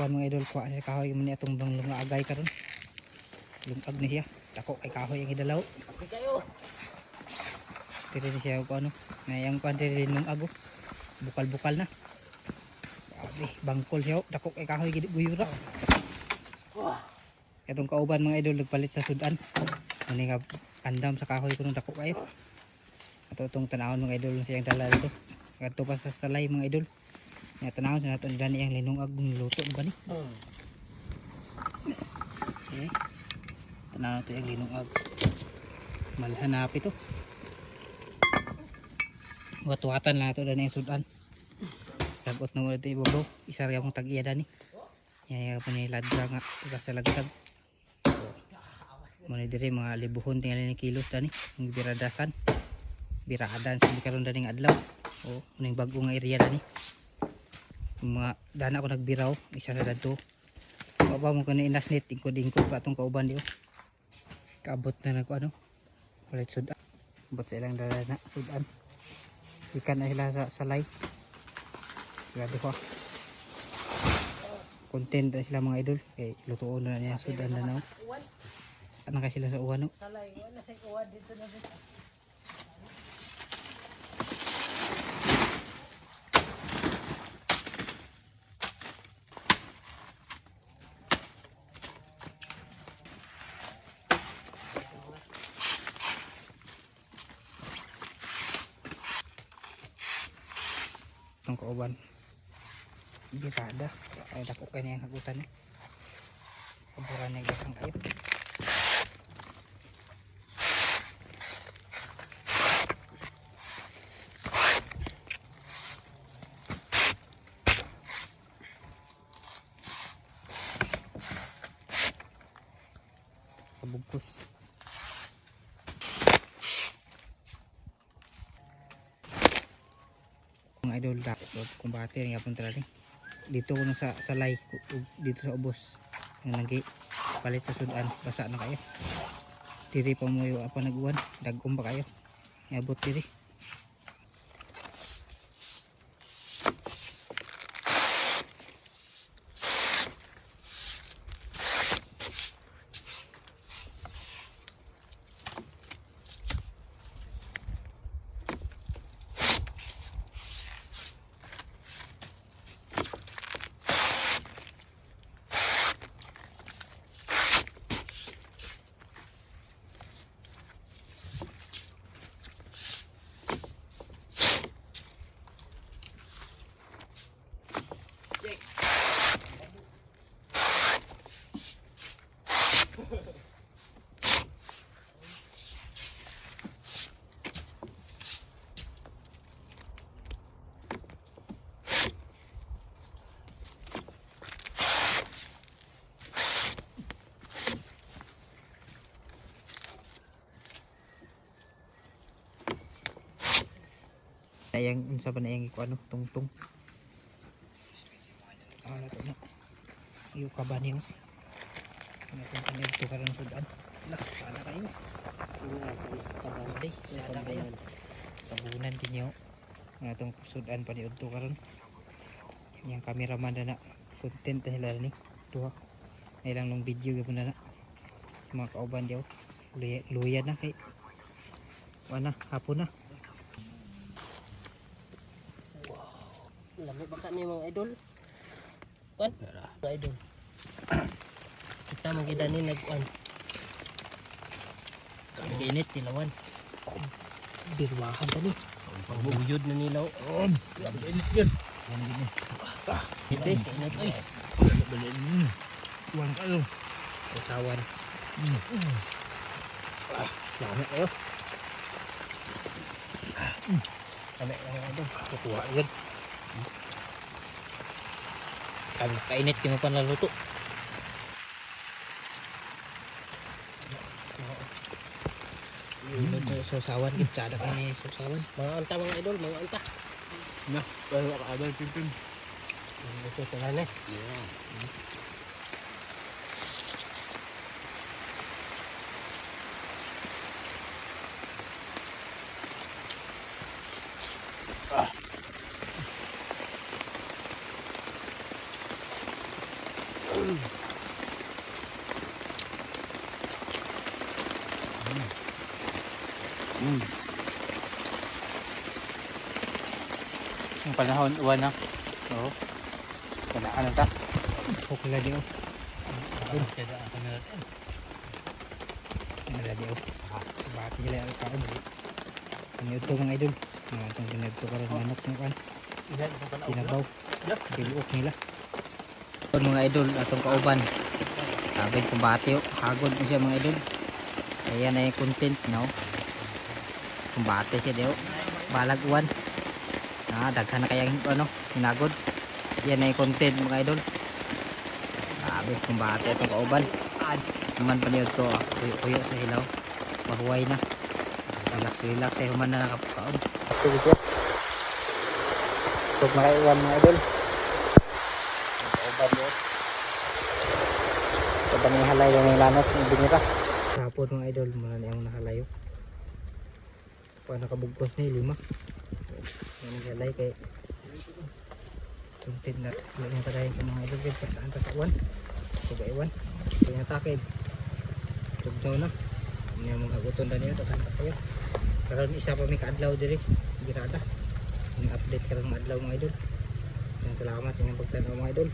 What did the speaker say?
kuan mga idol, kuha sa kahoy man atong agay karon. Lungag ni siya. Dako kay kahoy ang idalaw. Okay kayo. Diri ni siya ko ano. Ngayang kuan diri nung ago. Bukal-bukal na. Grabe, bangkol siya. Dako kay kahoy gid guyura. Itong kauban mga idol nagpalit sa sudan. Muni nga andam sa kahoy kuno dako kayo. Ato itong tanawon mga idol siyang dala dito. Kadto pa sa salay mga idol. Nga tanawon sa naton dani ang linungag niluto ba ni? Okay. Tanawon to yung linungag. Malhanap ito. Wat-watan na ito dani ang sudan. Tagot na mo ito ibabaw. Isa rin akong tag-iya dani. Yan yung paniladra nga sa lagtag. Muna diri mga libuhon tinggal ni kilos dani. Ang biradasan. Biraadan sa karon daning adlaw. O ning bag-o nga area dani. Mga dana ko nagbiraw isa sa dadto. Baba mo kani inasnit ingkod-ingkod pa atong kauban di. Kaabot na nako ano. Ulit sudan. Abot sa ilang dana sudan. Ikan na sila sa salay. Grabe ko. Content na sila mga idol. Kay lutuon na niya sudan na na. Ano kay sila sa uwan no? Salay, wala sa uwan dito na dito. Itong kauban. Birada. Ay dako kay niyang hagutan. Kaburan na gasang kayo. Kabugkos. Mga idol dapat kumbate rin yapon talaga dito ko sa salay dito sa ubos nga lagi palit sa sudan basa na kayo diri pa mo yung apa naguwan dagom pa kayo iabot diri. Ayang unsa ba na yang iko ano tungtung. Nato na. Iyo ka ba niyo? Ano tong kanito karon sudan? Lah, sana kayo. Tabunan day, sana kayo. Tabunan din niyo. Ano tong sudan pa ni udto karon. Yang cameraman na content na sila ni. Duha. Ilang long video gyud na. Mga kauban diyo. Luya na kay. Wala hapon na. Lami baka ni mga idol. Kuan? Mga idol. Kita magida ni nagkuan. Init tilawan. Birwahan tani. Pagbuyod na nilaw. Grabe init yun. Yan gini. Hindi, init ay. Tuwan kayo. Usawan. Lami kayo. Lami ito. Kukuha yan. Kami kainit kami pa naluto. Susawan kita ada kami susawan. Mga anta mga idol, mga anta. Nah, kalau ada pimpin. Ito tanan eh. Yung panahon, uwan na. Oo. Wala ka na ta. Pukla di oh. Kada ang kamera. Wala di oh. Bati sila ang kaon. Ano ito mga idol? Mga itong pinagtukaran manok ng kan. Sinabaw. Piluok nila. Ito mga idol, atong kauban. Sabi kong bati oh. Hagod mo siya mga idol. Ayan na yung content no. Kung bati siya di oh. Balag uwan. Daghan na kayang ano, hinagod. Yan na yung content mga idol. Sabi kung bati itong kauban. Naman paniod ko, kuyo sa hilaw. Mahuway na. Relax ay human na nakapakaon. Sige siya. Huwag makaiwan mga idol. Kauban yun. Ito na yung halay yung lanot ng binira. Sapod mga idol, muna na yung nahalayo. Paano kabugkos na yung 5. Yan ang halay kay content na yung kadahin ko mga idol guys. Saan tatakuan? Subaiwan. Ito yung atakid. Tugnaw na. Ano yung mga guton na niyo. Tatantak kayo. Karoon isa pa may kaadlaw diri. Girada. Yung update karong adlaw mga idol. Salamat yung pagtanaw mga idol.